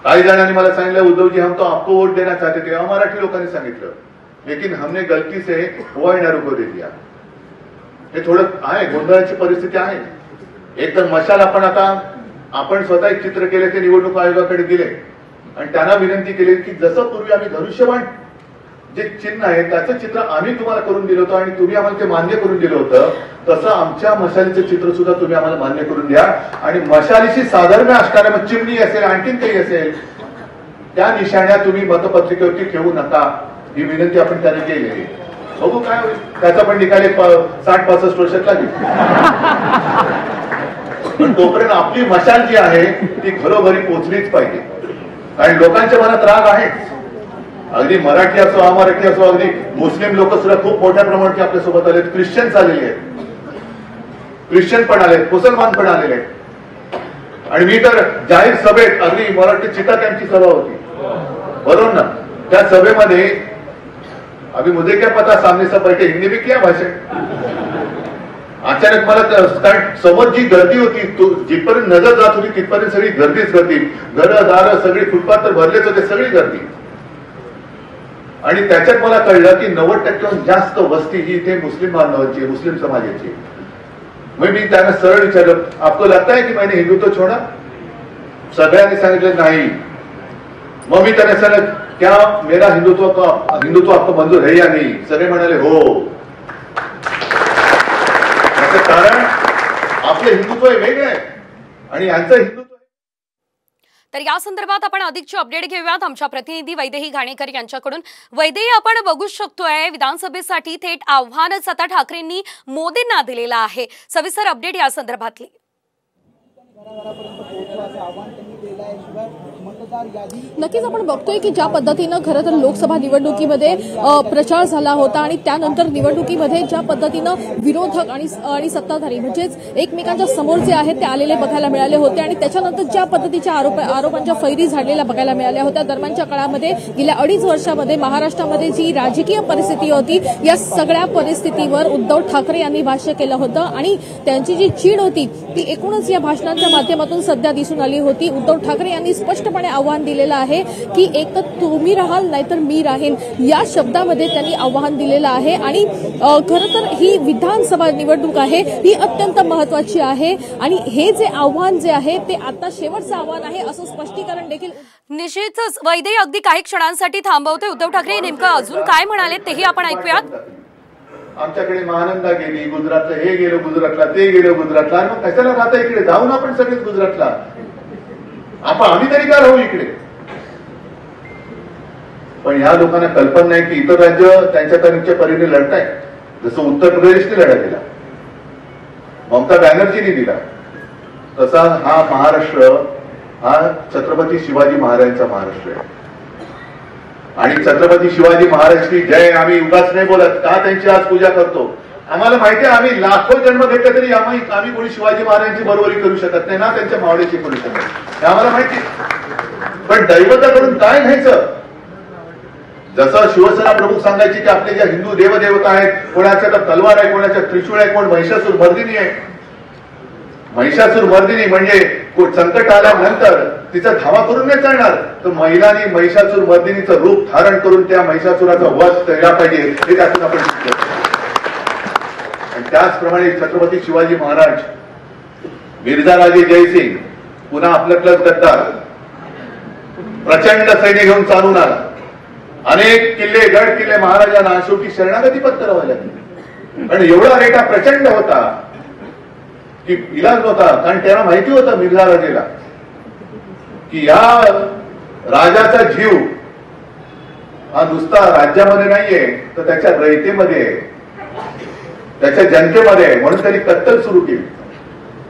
काही जणांनी मला सांगितलं उद्धवजी हम तो आपको वोट देना चाहते थे, अमराठी लोकांनी सांगितलं, लेकिन हमने गलती से वायनाडू को दे दिया. हे थोडं आहे, गोंधळाची परिस्थिती आहे. एक तर मशाल आपण स्वतः एक चित्र केले ते निवडणूक आयोगाकडे दिले आणि त्यांना विनंती केली की जसं पूर्वी आम्ही धनुष्यबाण जे चिन्ह आहे त्याचं चित्र आम्ही तुम्हाला करून दिलं होतं आणि तुम्ही आम्हाला ते मान्य करून दिलं होतं, तसं आमच्या मशालीचं चित्र सुद्धा तुम्ही आम्हाला मान्य करून द्या आणि मशालीशी साधर्म्य असणाऱ्या मग चिमणी असेल आणखीन काही असेल त्या निशाण्या तुम्ही मतपत्रिकेवरती ठेवू नका, ही विनंती आपण त्याने केली. बघू काय होईल, त्याचा पण निकाल 60-65 वर्षात लागेल. पण तोपर्यंत आपली मशाल जी आहे ती घरोघरी पोहोचलीच पाहिजे. कारण लोकांच्या मनात राग आहेच, अगदी मराठी असो अमराठी असो, अगदी मुस्लिम लोक सुद्धा खूप मोठ्या प्रमाणात आपल्यासोबत आलेत, ख्रिश्चन्स आलेले आहेत, ख्रिश्चन पण आलेत, मुसलमान पण आलेले आहेत. आणि मी तर जाहीर सभेत अगदी मराठी चिता त्यांची सभा होती बरोबर ना, त्या सभेमध्ये अभी मुझे क्या पता सामने सब बैठे हिंदी में क्या भाषण. अचानक मला कारण समोर जी गर्दी होती जिथपर्यंत नजर जात होती तिथपर्यंत सगळी गर्दीच गर्दी, घरं दारं सगळी फुटपाथ तर भरलेच होते, सगळी गर्दी. आणि त्याच्यात मला कळलं की 90% जास्त वस्ती ही इथे मुस्लिम बांधवांची, मुस्लिम समाजाची. मग मी त्यांना सरळ विचारलं आपको लगता है की मैंने हिंदुत्व छोड़ा. सगळ्यांनी सांगितलं नाही. मग मी त्यांना सांगितलं क्या मेरा हिंदुत्व आपको मंजूर है या नहीं. सगळे म्हणाले हो. याचं कारण आपलं हिंदुत्व हे वेगळं आहे आणि यांचं हिंदुत्व. तर या संदर्भात आपण अधिकची अपडेट घेऊयात आमच्या प्रतिनिधी वैदेही घाणेकर यांच्याकडून. वैदेही, आपण बघू शकतोय विधानसभेसाठी थेट आव्हानच आता ठाकरेंनी मोदींना दिलेलं आहे. सविस्तर अपडेट या संदर्भातली. नक्कीच आपण बघतोय की ज्या पद्धतीनं खरं तर लोकसभा निवडणुकीमध्ये प्रचार झाला होता आणि त्यानंतर निवडणुकीमध्ये ज्या पद्धतीनं विरोधक आणि सत्ताधारी म्हणजेच एकमेकांच्या समोर जे आहेत ते आलेले बघायला मिळाले होते आणि त्याच्यानंतर ज्या पद्धतीच्या आरोपांच्या फैरी झालेल्या बघायला मिळाल्या होत्या. दरम्यानच्या काळामध्ये गेल्या 2.5 वर्षामध्ये महाराष्ट्रामध्ये जी राजकीय परिस्थिती होती या सगळ्या परिस्थितीवर उद्धव ठाकरे यांनी भाष्य केलं होतं आणि त्यांची जी चीड होती ती एकूणच या भाषणांच्या माध्यमातून सध्या दिसून आली होती. उद्धव ठाकरे यांनी स्पष्टपणे आव्हान दिलेलं आहे की एक तर तुम्ही राहाल नाहीतर मी राहीन, या शब्दामध्ये त्यांनी आव्हान दिलेलं आहे. आणि खरं तर ही विधानसभा निवडणूक आहे ही अत्यंत महत्वाची आहे आणि हे जे आव्हान जे आहे ते आता शेवटचं आव्हान आहे असं स्पष्टीकरण देखील. निश्चितच वैदेही, अगदी काही क्षणांसाठी थांबवते. उद्धव ठाकरे नेमकं अजून काय म्हणाले तेही आपण ऐकूयात. आमच्याकडे महानंदा गेली गुजरातला, हे गेलो गुजरातला, ते गेलो गुजरातला, मग कशाला राहता इकडे, जाऊन आपण सगळेच गुजरातला, आम्ही तरी का राहू इकडे. पण ह्या लोकांना कल्पना नाही की इतर राज्य त्यांच्या त्यांच्या परीने लढताय. जसं उत्तर प्रदेशने लढा दिला, ममता बॅनर्जीने दिला, तसा हा महाराष्ट्र हा छत्रपती शिवाजी महाराजांचा महाराष्ट्र आहे. आणि छत्रपती शिवाजी महाराज की जय आम्ही उगाच नाही बोलत का त्यांची आज पूजा करतो. आम्हाला माहिती आहे आम्ही लाखो जन्म घेतले तरी आम्ही कोणी शिवाजी महाराजांची बरोबरी करू शकत नाही ना त्यांच्या मावळीची करू शकत नाही, हे आम्हाला माहिती. पण दैवताकडून काय घ्यायचं. जसं शिवसेना प्रमुख सांगायची की आपले ज्या हिंदू देवदेवता आहेत, कोणाच्या तर तलवार आहे, कोणाच्या त्रिशूळ आहे, कोण महिषासूर मर्दिनी आहे. महिषासूर मर्दिनी म्हणजे संकट आल्यानंतर तिचा धावा करून नाही चालणार, तर महिलांनी महिषासूर मर्दिनीचं रूप धारण करून त्या महिषासुराचा वध केला पाहिजे हे त्यातून आपण शिकतो. आणि त्याचप्रमाणे छत्रपती शिवाजी महाराज, मिर्झाराजे जयसिंग, पुन्हा आपल्यातलाच गद्दार, प्रचंड सैन्य घेऊन चालून आला. अनेक किल्ले गड किल्ले महाराजांना शेवटी शरणागती पत्करावी लागली. पण एवढा रेटा प्रचंड होता की इलाज नव्हता. कारण त्याला माहिती होतं मिर्झाराजेला की या राजाचा जीव हा नुसता राज्यामध्ये नाहीये तर त्याच्या रयतेमध्ये, त्याच्या जनतेमध्ये आहे. म्हणून त्यांनी कत्तल सुरू केली.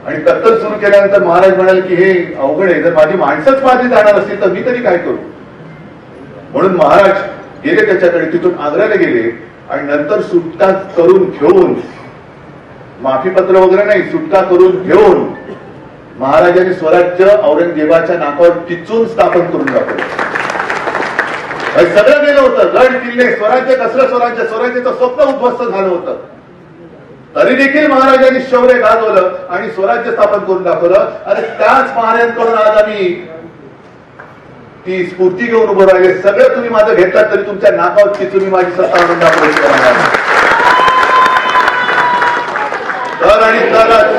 आणि कत्तल सुरू केल्यानंतर महाराज म्हणाले की हे अवघड आहे, जर माझी माणसंच मारली जाणार असतील तर मी तरी काय करू. म्हणून महाराज गेले त्याच्याकडे, तिथून आग्र्याला गेले आणि नंतर सुटका करून घेऊन, माफीपत्र वगैरे नाही, सुटका करून घेऊन महाराजांनी स्वराज्य औरंगजेबाच्या नाकावर टिचून स्थापन करून दाखवलं. सगळं गेलं होतं, गड किल्ले, स्वराज्य, कसलं स्वराज्य, स्वराज्याचं स्वप्न उद्ध्वस्त झालं होतं. तरी देखील महाराजांनी शौर्य गाजवलं आणि स्वराज्य स्थापन करून दाखवलं. अरे त्याच महाराजांकडून आज आम्ही ती स्फूर्ती घेऊन उभं राहिले. सगळं तुम्ही माझं घेतलात तरी तुमच्या नाकावरची तुम्ही माझी सत्ता आणून दाखवायची तर आणि तरच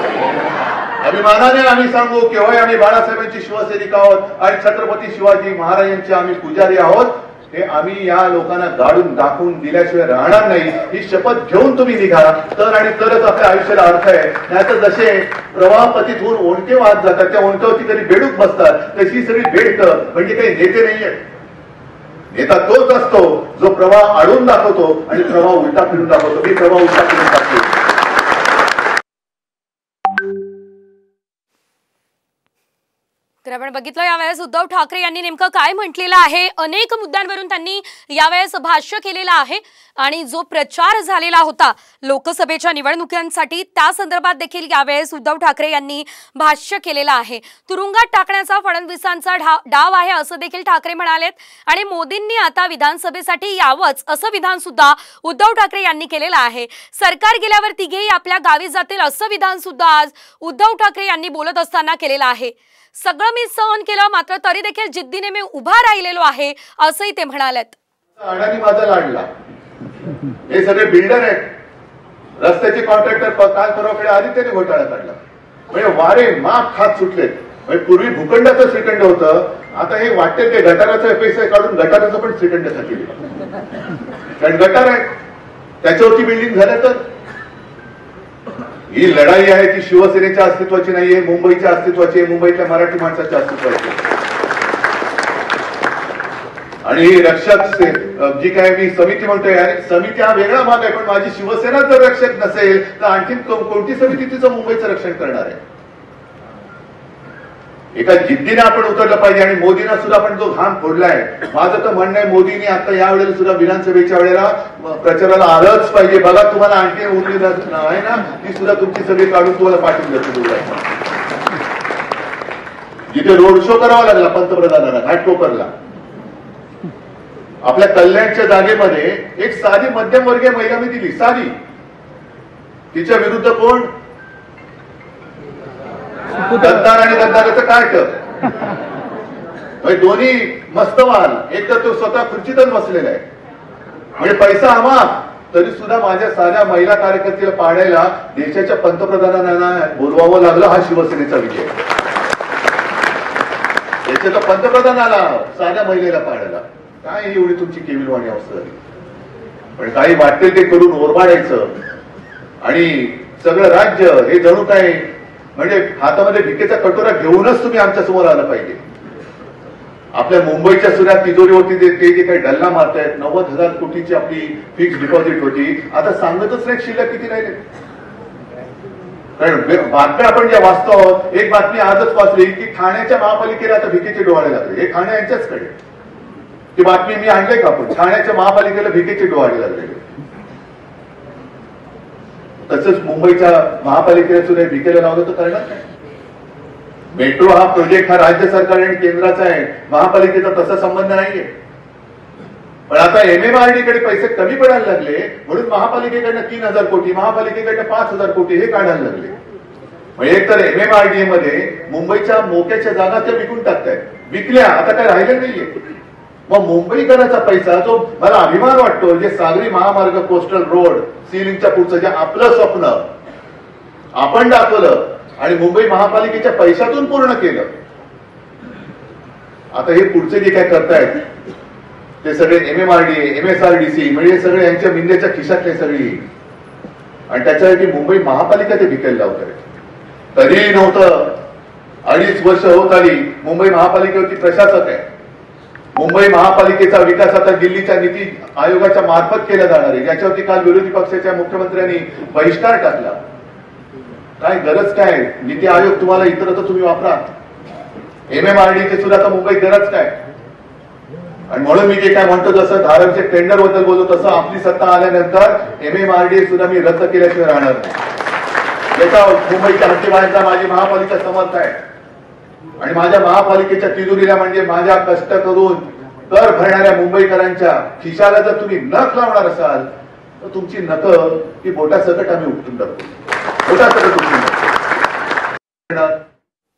अभिमानाने आम्ही सांगू की होय आम्ही बाळासाहेबांची शिवसैनिक आहोत आणि छत्रपती शिवाजी महाराजांचे आम्ही पुजारी आहोत. हे आम्ही या लोकांना गाडून दाखवून दिल्याशिवाय राहणार नाही. ही शपथ घेऊन तुम्ही निघा तर आणि तरच आपल्या आयुष्याला अर्थ आहे. नाहीतर जसे प्रवाहपतीत होऊन ओंडके वाहत जातात त्या ओंडक्यावरती कधी बेडूक बसतात तशी सगळी बेडक म्हणजे काही नेते नाहीये. नेता तोच असतो जो प्रवाह अडून दाखवतो आणि प्रवाह उलटा फिरून दाखवतो. मी प्रवाह उलटा फिरून दाखवतो. तर आपण बघितलं यावेळेस उद्धव ठाकरे यांनी नेमकं काय म्हटलेलं आहे. अनेक मुद्द्यांवरून त्यांनी यावेळेस भाष्य केलेलं आहे आणि जो प्रचार झालेला होता लोकसभेच्या निवडणुकांसाठी त्या संदर्भात देखील यावेळेस उद्धव ठाकरे यांनी भाष्य केलेलं आहे. तुरुंगात टाकण्याचा फडणवीसांचा डाव आहे असं देखील ठाकरे म्हणालेत आणि मोदींनी आता विधानसभेसाठी यावंच असं विधान सुद्धा उद्धव ठाकरे यांनी केलेलं आहे. सरकार गेल्यावर तिघेही आपल्या गावी जातील असं विधान सुद्धा आज उद्धव ठाकरे यांनी बोलत असताना केलेलं आहे. सगळं मी सहन केलं मात्र तरी देखील जिद्दीने मी उभा राहिलेलो आहे असंही ते म्हणालेत. अडाणी माझा लाडला हे सगळे बिल्डर आहेत. रस्त्याचे कॉन्ट्रॅक्टर काल परवाकडे आधी त्याने घोटाळा काढला. म्हणजे वारे माप खात सुटलेत. म्हणजे पूर्वी भूखंडाचं श्रीखंड होतं आता हे वाटते ते गटाराचा पैसे काढून गटाराचं पण श्रीखंड केलं. कारण गटार आहे त्याच्यावरती बिल्डिंग झालं तर ही लढाई आहे ती शिवसेनेच्या अस्तित्वाची नाहीये मुंबईच्या अस्तित्वाची आहे मुंबईतल्या मराठी माणसाच्या अस्तित्वाची. आणि ही रक्षक जी काय मी समिती म्हणतोय समिती हा वेगळा भाग आहे पण माझी शिवसेना जर रक्षक नसेल तर आणखी कोणती समिती तिचं मुंबईचं रक्षण करणार आहे. एका जिद्दीने आपण उतरलं पाहिजे आणि मोदींना सुद्धा आपण जो घाम फोडलाय. माझं तर म्हणणं आहे मोदींनी आता यावेळेला सुद्धा विधानसभेच्या वेळेला प्रचाराला आलंच पाहिजे. बघा तुम्हाला आणखी उरली आहे ना ती सुद्धा तुमची सगळी काढून तुम्हाला पाठवून देतो. जिथे रोड शो करावा लागला पंतप्रधानांना घाटकोपरला आपल्या कल्याणच्या जागेमध्ये एक साधी मध्यमवर्गीय महिला मी दिली साधी. तिच्या विरुद्ध कोण गद्दार आणि गद्दाराचं कार्ट दोन्ही मस्त वाल. एक तर तो स्वतः खुर्चीतच बसलेला आहे म्हणजे पैसा हवा तरी सुद्धा माझ्या साध्या महिला कार्यकर्त्याला पाडायला देशाच्या पंतप्रधानांना बोलवावं लागलं. हा शिवसेनेचा विजय. देशाचा पंतप्रधान आला साध्या महिलेला पाडायला. काय एवढी तुमची केविलवाणी अवस्था झाली. पण काही वाटते ते करून ओरबाडायचं आणि सगळं राज्य हे जणू काय म्हणजे हातामध्ये भिकेचा कटोरा घेऊनच तुम्ही आमच्या समोर आलं पाहिजे. आपल्या मुंबईच्या सुद्धा तिजोरीवरती ते जे काही डल्ला मारतायत 90,000 कोटीची आपली फिक्स डिपॉझिट होती आता सांगतच नाही शिल्लक किती राहिले. कारण बातम्या आपण ज्या वाचतो आहोत एक बातमी आजच वाचली की ठाण्याच्या महापालिकेला आता भिकेचे डोहाळे लागले. हे ठाणे यांच्याचकडे ती बातमी मी आणले का आपण ठाण्याच्या महापालिकेला भिकेचे डोहाळे लागलेले. तसंच मुंबईच्या महापालिकेला सुद्धा भिकेला लावलं तर करणार नाही. मेट्रो हा प्रोजेक्ट हा राज्य सरकार आणि केंद्राचा आहे महापालिकेचा तसा संबंध नाहीये. पण आता MMRD कडे पैसे कमी पडायला लागले म्हणून महापालिकेकडनं 3,000 कोटी महापालिकेकडनं 5,000 कोटी हे काढायला लागले. म्हणजे एक तर MMRDA मध्ये मुंबईच्या मोक्याच्या जागा त्या विकून टाकतायत. विकल्या आता काय राहिलं नाहीये. मग मुंबईकरांचा पैसा जो मला अभिमान वाटतो जे सागरी महामार्ग कोस्टल रोड सीलिंगच्या पुढचं जे आपलं स्वप्न आपण दाखवलं आणि मुंबई महापालिकेच्या पैशातून पूर्ण केलं. आता हे पुढचे जे काय करतायत ते सगळे MMRDA MSRDC म्हणजे सगळे यांच्या मिंद्याच्या खिशातले सगळी आणि त्याच्यासाठी मुंबई महापालिका ते विकायला लावत. तरीही नव्हतं 2.5 वर्ष होत आली मुंबई महापालिकेवरती प्रशासक आहे. मुंबई महापालिकेचा विकास आता दिल्लीच्या नीती आयोगाच्या मार्फत केला जाणार आहे याच्यावरती काल विरोधी पक्षाच्या मुख्यमंत्र्यांनी बहिष्कार टाकला. काय गरज काय नीती आयोग तुम्हाला इतरत्र तुम्ही वापरा. MMRDचे सुद्धा आता मुंबईत गरज काय. आणि म्हणून मी जे काय म्हणतो जसं धारावीच्या टेंडर बद्दल बोलतो तसं आपली सत्ता आल्यानंतर MMRDA सुद्धा मी रद्द केल्याशिवाय राहणार नाही. याचा मुंबईच्या हद्दीबाहेरचा माझी महापालिका समर्थ आहे आणि माझ्या महापालिकेच्या तिजोरीला म्हणजे माझ्या कष्ट करून कर भरणाऱ्या मुंबईकरांच्या खिशाला जर तुम्ही नख लावणार असाल तर तुमची नख ही बोटासकट आम्ही उपटून टाकतो. बोटासकट उपटून टाकतो.